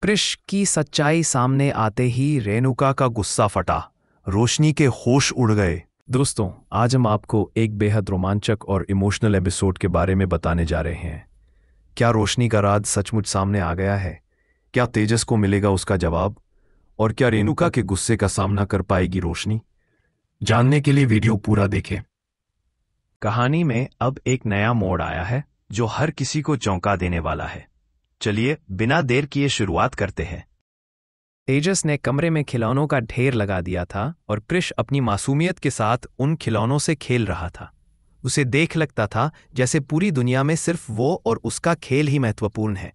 कृष की सच्चाई सामने आते ही रेणुका का गुस्सा फटा। रोशनी के होश उड़ गए। दोस्तों, आज हम आपको एक बेहद रोमांचक और इमोशनल एपिसोड के बारे में बताने जा रहे हैं। क्या रोशनी का राज सचमुच सामने आ गया है? क्या तेजस को मिलेगा उसका जवाब? और क्या रेणुका के गुस्से का सामना कर पाएगी रोशनी? जानने के लिए वीडियो पूरा देखें। कहानी में अब एक नया मोड़ आया है जो हर किसी को चौंका देने वाला है। चलिए बिना देर किए शुरुआत करते हैं। तेजस ने कमरे में खिलौनों का ढेर लगा दिया था और कृष अपनी मासूमियत के साथ उन खिलौनों से खेल रहा था। उसे देख लगता था जैसे पूरी दुनिया में सिर्फ वो और उसका खेल ही महत्वपूर्ण है।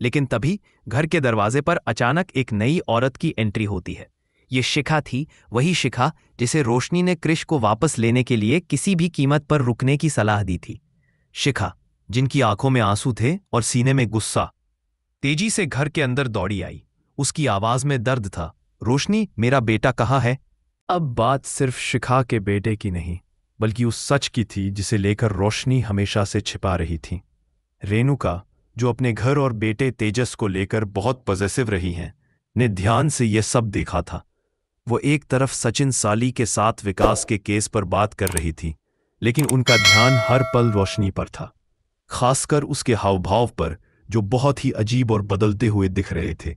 लेकिन तभी घर के दरवाजे पर अचानक एक नई औरत की एंट्री होती है। ये शिखा थी, वही शिखा जिसे रोशनी ने कृष को वापस लेने के लिए किसी भी कीमत पर रुकने की सलाह दी थी। शिखा, जिनकी आंखों में आंसू थे और सीने में गुस्सा, तेजी से घर के अंदर दौड़ी आई। उसकी आवाज में दर्द था। रोशनी, मेरा बेटा कहाँ है? अब बात सिर्फ शिखा के बेटे की नहीं, बल्कि उस सच की थी जिसे लेकर रोशनी हमेशा से छिपा रही थी। रेणुका, जो अपने घर और बेटे तेजस को लेकर बहुत पॉजिटिव रही हैं, ने ध्यान से यह सब देखा था। वो एक तरफ सचिन साली के साथ विकास के केस पर बात कर रही थी, लेकिन उनका ध्यान हर पल रोशनी पर था, खासकर उसके हावभाव पर जो बहुत ही अजीब और बदलते हुए दिख रहे थे।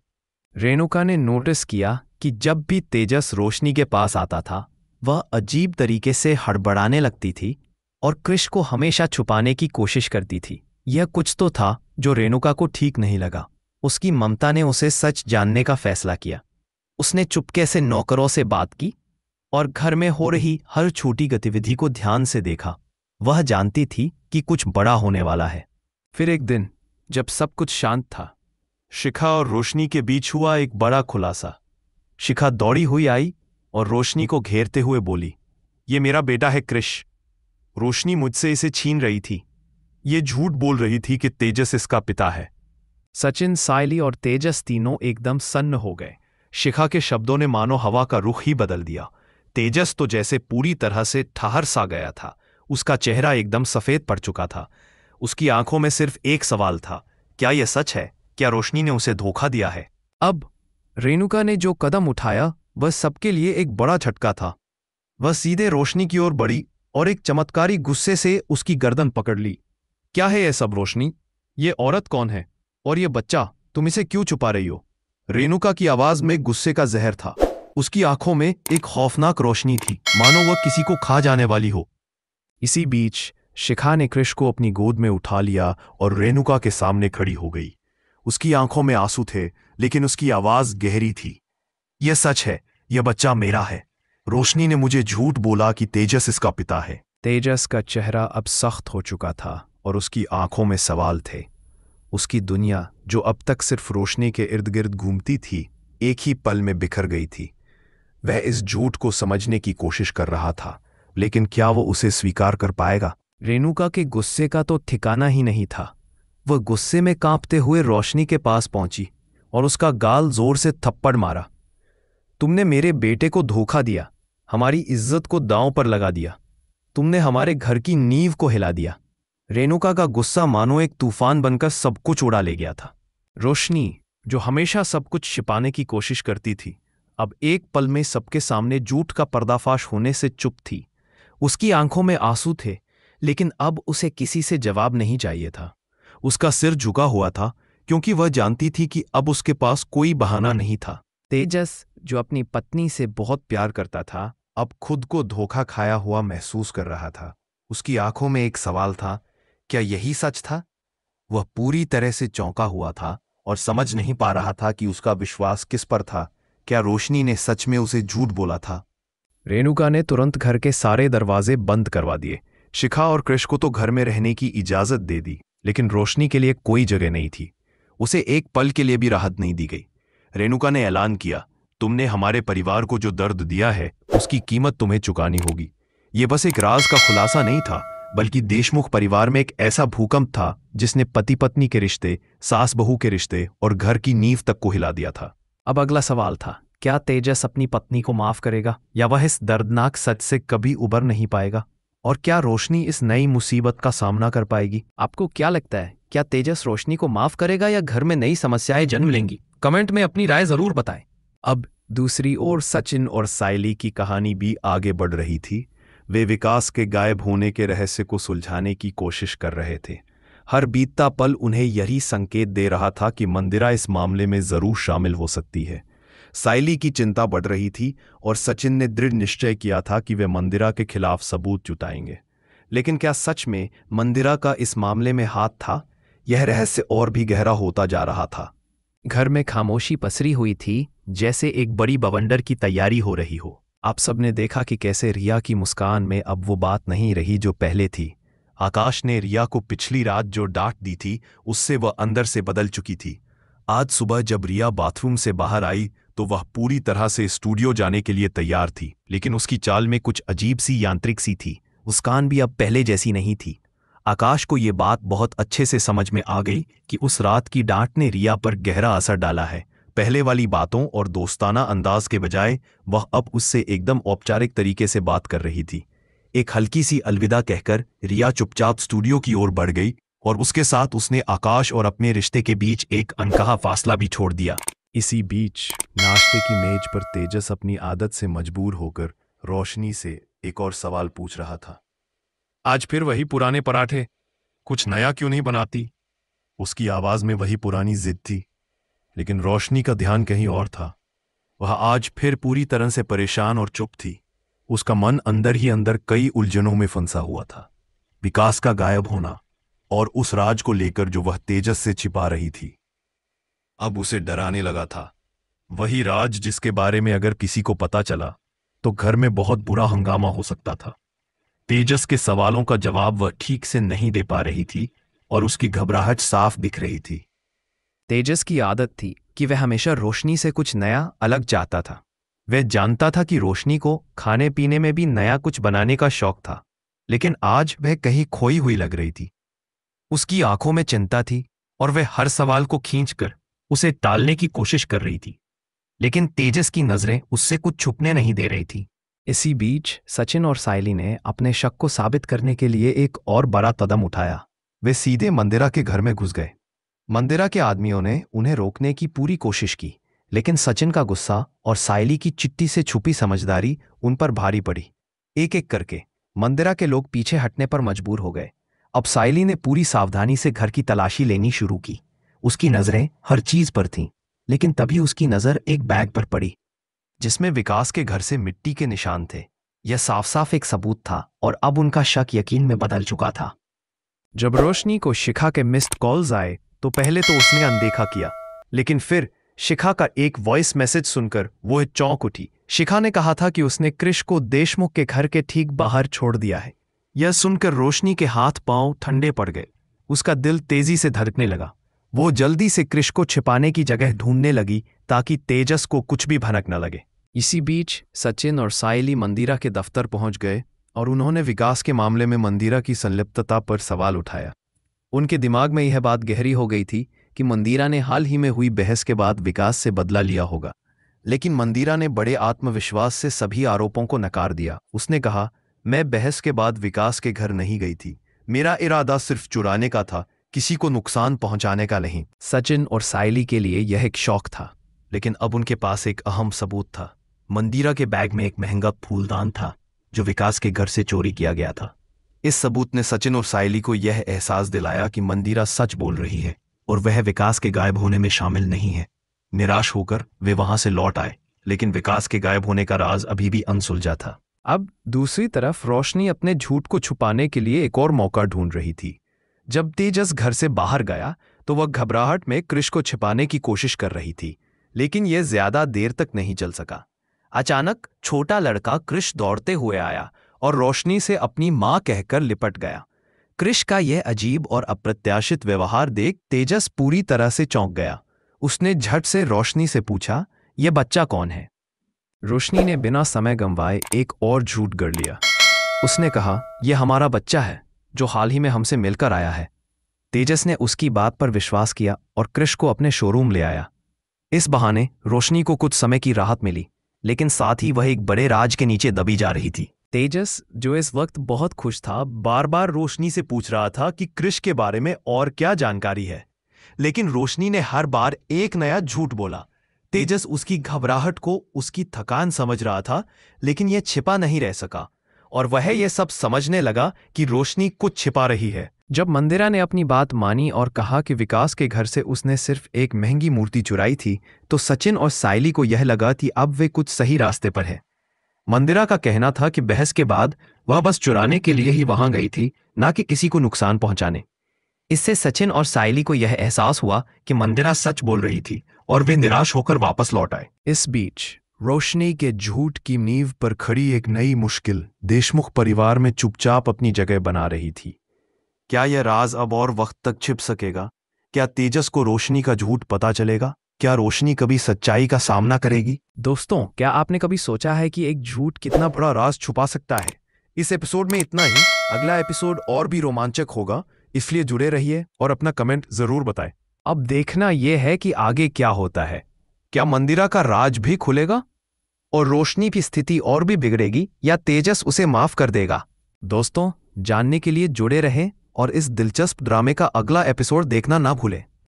रेणुका ने नोटिस किया कि जब भी तेजस रोशनी के पास आता था, वह अजीब तरीके से हड़बड़ाने लगती थी और कृष को हमेशा छुपाने की कोशिश करती थी। यह कुछ तो था जो रेणुका को ठीक नहीं लगा। उसकी ममता ने उसे सच जानने का फैसला किया। उसने चुपके से नौकरों से बात की और घर में हो रही हर छोटी गतिविधि को ध्यान से देखा। वह जानती थी कि कुछ बड़ा होने वाला है। फिर एक दिन जब सब कुछ शांत था, शिखा और रोशनी के बीच हुआ एक बड़ा खुलासा। शिखा दौड़ी हुई आई और रोशनी को घेरते हुए बोली, ये मेरा बेटा है कृष। रोशनी मुझसे इसे छीन रही थी। ये झूठ बोल रही थी कि तेजस इसका पिता है। सचिन, सायली और तेजस तीनों एकदम सन्न हो गए। शिखा के शब्दों ने मानो हवा का रुख ही बदल दिया। तेजस तो जैसे पूरी तरह से ठहर सा गया था। उसका चेहरा एकदम सफेद पड़ चुका था। उसकी आंखों में सिर्फ एक सवाल था, क्या यह सच है? क्या रोशनी ने उसे धोखा दिया है? अब रेणुका ने जो कदम उठाया वह सबके लिए एक बड़ा झटका था। वह सीधे रोशनी की ओर बढ़ी और एक चमत्कारी गुस्से से उसकी गर्दन पकड़ ली। क्या है यह सब रोशनी? ये औरत कौन है? और ये बच्चा, तुम इसे क्यों छुपा रही हो? रेणुका की आवाज में गुस्से का जहर था। उसकी आंखों में एक खौफनाक रोशनी थी, मानो वह किसी को खा जाने वाली हो। इसी बीच शिखा ने कृष को अपनी गोद में उठा लिया और रेणुका के सामने खड़ी हो गई। उसकी आंखों में आंसू थे, लेकिन उसकी आवाज गहरी थी। यह सच है, यह बच्चा मेरा है। रोशनी ने मुझे झूठ बोला कि तेजस इसका पिता है। तेजस का चेहरा अब सख्त हो चुका था और उसकी आंखों में सवाल थे। उसकी दुनिया, जो अब तक सिर्फ रोशनी के इर्द गिर्द घूमती थी, एक ही पल में बिखर गई थी। वह इस झूठ को समझने की कोशिश कर रहा था, लेकिन क्या वो उसे स्वीकार कर पाएगा? रेणुका के गुस्से का तो ठिकाना ही नहीं था। वह गुस्से में कांपते हुए रोशनी के पास पहुंची और उसका गाल जोर से थप्पड़ मारा। तुमने मेरे बेटे को धोखा दिया, हमारी इज्जत को दांव पर लगा दिया। तुमने हमारे घर की नींव को हिला दिया। रेणुका का गुस्सा मानो एक तूफान बनकर सब कुछ उड़ा ले गया था। रोशनी, जो हमेशा सब कुछ छिपाने की कोशिश करती थी, अब एक पल में सबके सामने झूठ का पर्दाफाश होने से चुप थी। उसकी आंखों में आंसू थे, लेकिन अब उसे किसी से जवाब नहीं चाहिए था। उसका सिर झुका हुआ था, क्योंकि वह जानती थी कि अब उसके पास कोई बहाना नहीं था। तेजस, जो अपनी पत्नी से बहुत प्यार करता था, अब खुद को धोखा खाया हुआ महसूस कर रहा था। उसकी आंखों में एक सवाल था, क्या यही सच था? वह पूरी तरह से चौंका हुआ था और समझ नहीं पा रहा था कि उसका विश्वास किस पर था। क्या रोशनी ने सच में उसे झूठ बोला था? रेणुका ने तुरंत घर के सारे दरवाजे बंद करवा दिए। शिखा और कृष को तो घर में रहने की इजाजत दे दी, लेकिन रोशनी के लिए कोई जगह नहीं थी। उसे एक पल के लिए भी राहत नहीं दी गई। रेणुका ने ऐलान किया, तुमने हमारे परिवार को जो दर्द दिया है, उसकी कीमत तुम्हें चुकानी होगी। यह बस एक राज का खुलासा नहीं था, बल्कि देशमुख परिवार में एक ऐसा भूकंप था जिसने पति पत्नी के रिश्ते, सास बहू के रिश्ते और घर की नींव तक को हिला दिया था। अब अगला सवाल था, क्या तेजस अपनी पत्नी को माफ करेगा, या वह इस दर्दनाक सच से कभी उबर नहीं पाएगा? और क्या रोशनी इस नई मुसीबत का सामना कर पाएगी? आपको क्या लगता है, क्या तेजस रोशनी को माफ करेगा या घर में नई समस्याएं जन्म लेंगी? कमेंट में अपनी राय जरूर बताएं। अब दूसरी ओर सचिन और सायली की कहानी भी आगे बढ़ रही थी। वे विकास के गायब होने के रहस्य को सुलझाने की कोशिश कर रहे थे। हर बीतता पल उन्हें यही संकेत दे रहा था कि मंदिरा इस मामले में जरूर शामिल हो सकती है। सायली की चिंता बढ़ रही थी और सचिन ने दृढ़ निश्चय किया था कि वे मंदिरा के खिलाफ सबूत जुटाएंगे। लेकिन क्या सच में मंदिरा का इस मामले में हाथ था? यह रहस्य और भी गहरा होता जा रहा था। घर में खामोशी पसरी हुई थी, जैसे एक बड़ी बवंडर की तैयारी हो रही हो। आप सबने देखा कि कैसे रिया की मुस्कान में अब वो बात नहीं रही जो पहले थी। आकाश ने रिया को पिछली रात जो डांट दी थी, उससे वह अंदर से बदल चुकी थी। आज सुबह जब रिया बाथरूम से बाहर आई तो वह पूरी तरह से स्टूडियो जाने के लिए तैयार थी, लेकिन उसकी चाल में कुछ अजीब सी यांत्रिक सी थी। मुस्कान भी अब पहले जैसी नहीं थी। आकाश को ये बात बहुत अच्छे से समझ में आ गई कि उस रात की डांट ने रिया पर गहरा असर डाला है। पहले वाली बातों और दोस्ताना अंदाज के बजाय वह अब उससे एकदम औपचारिक तरीके से बात कर रही थी। एक हल्की सी अलविदा कहकर रिया चुपचाप स्टूडियो की ओर बढ़ गई और उसके साथ उसने आकाश और अपने रिश्ते के बीच एक अनकहा फासला भी छोड़ दिया। इसी बीच नाश्ते की मेज पर तेजस अपनी आदत से मजबूर होकर रोशनी से एक और सवाल पूछ रहा था। आज फिर वही पुराने पराठे, कुछ नया क्यों नहीं बनाती? उसकी आवाज में वही पुरानी जिद थी, लेकिन रोशनी का ध्यान कहीं और था। वह आज फिर पूरी तरह से परेशान और चुप थी। उसका मन अंदर ही अंदर कई उलझनों में फंसा हुआ था। विकास का गायब होना और उस राज को लेकर जो वह तेजस से छिपा रही थी, अब उसे डराने लगा था। वही राज जिसके बारे में अगर किसी को पता चला तो घर में बहुत बुरा हंगामा हो सकता था। तेजस के सवालों का जवाब वह ठीक से नहीं दे पा रही थी और उसकी घबराहट साफ दिख रही थी। तेजस की आदत थी कि वह हमेशा रोशनी से कुछ नया अलग चाहता था। वह जानता था कि रोशनी को खाने पीने में भी नया कुछ बनाने का शौक था, लेकिन आज वह कहीं खोई हुई लग रही थी। उसकी आंखों में चिंता थी और वह हर सवाल को खींचकर उसे टालने की कोशिश कर रही थी, लेकिन तेजस की नजरें उससे कुछ छुपने नहीं दे रही थी। इसी बीच सचिन और सायली ने अपने शक को साबित करने के लिए एक और बड़ा कदम उठाया। वे सीधे मंदिरा के घर में घुस गए। मंदिरा के आदमियों ने उन्हें रोकने की पूरी कोशिश की, लेकिन सचिन का गुस्सा और सायली की चिट्ठी से छुपी समझदारी उन पर भारी पड़ी। एक एक करके मंदिरा के लोग पीछे हटने पर मजबूर हो गए। अब सायली ने पूरी सावधानी से घर की तलाशी लेनी शुरू की। उसकी नजरें हर चीज पर थीं, लेकिन तभी उसकी नजर एक बैग पर पड़ी जिसमें विकास के घर से मिट्टी के निशान थे। यह साफ साफ एक सबूत था और अब उनका शक यकीन में बदल चुका था। जब रोशनी को शिखा के मिस्ड कॉल्स आए तो पहले तो उसने अनदेखा किया, लेकिन फिर शिखा का एक वॉइस मैसेज सुनकर वो चौंक उठी। शिखा ने कहा था कि उसने कृष को देशमुख के घर के ठीक बाहर छोड़ दिया है। यह सुनकर रोशनी के हाथ पांव ठंडे पड़ गए। उसका दिल तेजी से धड़कने लगा। वो जल्दी से कृष को छिपाने की जगह ढूंढने लगी ताकि तेजस को कुछ भी भनक न लगे। इसी बीच सचिन और सायली मंदिरा के दफ्तर पहुंच गए और उन्होंने विकास के मामले में मंदिरा की संलिप्तता पर सवाल उठाया। उनके दिमाग में यह बात गहरी हो गई थी कि मंदिरा ने हाल ही में हुई बहस के बाद विकास से बदला लिया होगा, लेकिन मंदिरा ने बड़े आत्मविश्वास से सभी आरोपों को नकार दिया। उसने कहा, मैं बहस के बाद विकास के घर नहीं गई थी। मेरा इरादा सिर्फ चुराने का था, किसी को नुकसान पहुंचाने का नहीं। सचिन और सायली के लिए यह एक शौक था, लेकिन अब उनके पास एक अहम सबूत था। मंदिरा के बैग में एक महंगा फूलदान था जो विकास के घर से चोरी किया गया था। इस सबूत ने सचिन और सायली को यह एहसास दिलाया कि मंदिरा सच बोल रही है और वह विकास के गायब होने में शामिल नहीं है। निराश होकर वे वहां से लौट आए, लेकिन विकास के गायब होने का राज अभी भी अनसुलझा था। अब दूसरी तरफ रोशनी अपने झूठ को छुपाने के लिए एक और मौका ढूंढ रही थी। जब तेजस घर से बाहर गया तो वह घबराहट में कृष को छिपाने की कोशिश कर रही थी, लेकिन यह ज्यादा देर तक नहीं चल सका। अचानक छोटा लड़का कृष दौड़ते हुए आया और रोशनी से अपनी मां कहकर लिपट गया। कृष का यह अजीब और अप्रत्याशित व्यवहार देख तेजस पूरी तरह से चौंक गया। उसने झट से रोशनी से पूछा, यह बच्चा कौन है? रोशनी ने बिना समय गंवाए एक और झूठ गढ़ लिया। उसने कहा, यह हमारा बच्चा है जो हाल ही में हमसे मिलकर आया है। तेजस ने उसकी बात पर विश्वास किया और कृष को अपने शोरूम ले आया। इस बहाने रोशनी को कुछ समय की राहत मिली, लेकिन साथ ही वह एक बड़े राज के नीचे दबी जा रही थी। तेजस, जो इस वक्त बहुत खुश था, बार बार रोशनी से पूछ रहा था कि कृष के बारे में और क्या जानकारी है। लेकिन रोशनी ने हर बार एक नया झूठ बोला। तेजस उसकी घबराहट को, उसकी थकान समझ रहा था, लेकिन यह छिपा नहीं रह सका और वह यह सब समझने लगा कि रोशनी कुछ छिपा रही है। जब मंदिरा ने अपनी बात मानी और कहा कि विकास के घर से उसने सिर्फ एक महंगी मूर्ति चुराई थी, तो सचिन और सायली को यह लगा कि अब वे कुछ सही रास्ते पर है। मंदिरा का कहना था कि बहस के बाद वह बस चुराने के लिए ही वहां गई थी, ना कि किसी को नुकसान पहुंचाने। इससे सचिन और सायली को यह एहसास हुआ कि मंदिरा सच बोल रही थी और वे निराश होकर वापस लौट आए। इस बीच रोशनी के झूठ की नींव पर खड़ी एक नई मुश्किल देशमुख परिवार में चुपचाप अपनी जगह बना रही थी। क्या यह राज अब और वक्त तक छिप सकेगा? क्या तेजस को रोशनी का झूठ पता चलेगा? क्या रोशनी कभी सच्चाई का सामना करेगी? दोस्तों, क्या आपने कभी सोचा है कि एक झूठ कितना बड़ा राज छुपा सकता है? इस एपिसोड में इतना ही। अगला एपिसोड और भी रोमांचक होगा, इसलिए जुड़े रहिए और अपना कमेंट जरूर बताएं। अब देखना यह है कि आगे क्या होता है। क्या मंदिरा का राज भी खुलेगा और रोशनी की स्थिति और भी बिगड़ेगी, या तेजस उसे माफ कर देगा? दोस्तों, जानने के लिए जुड़े रहें और इस दिलचस्प ड्रामे का अगला एपिसोड देखना ना भूलें।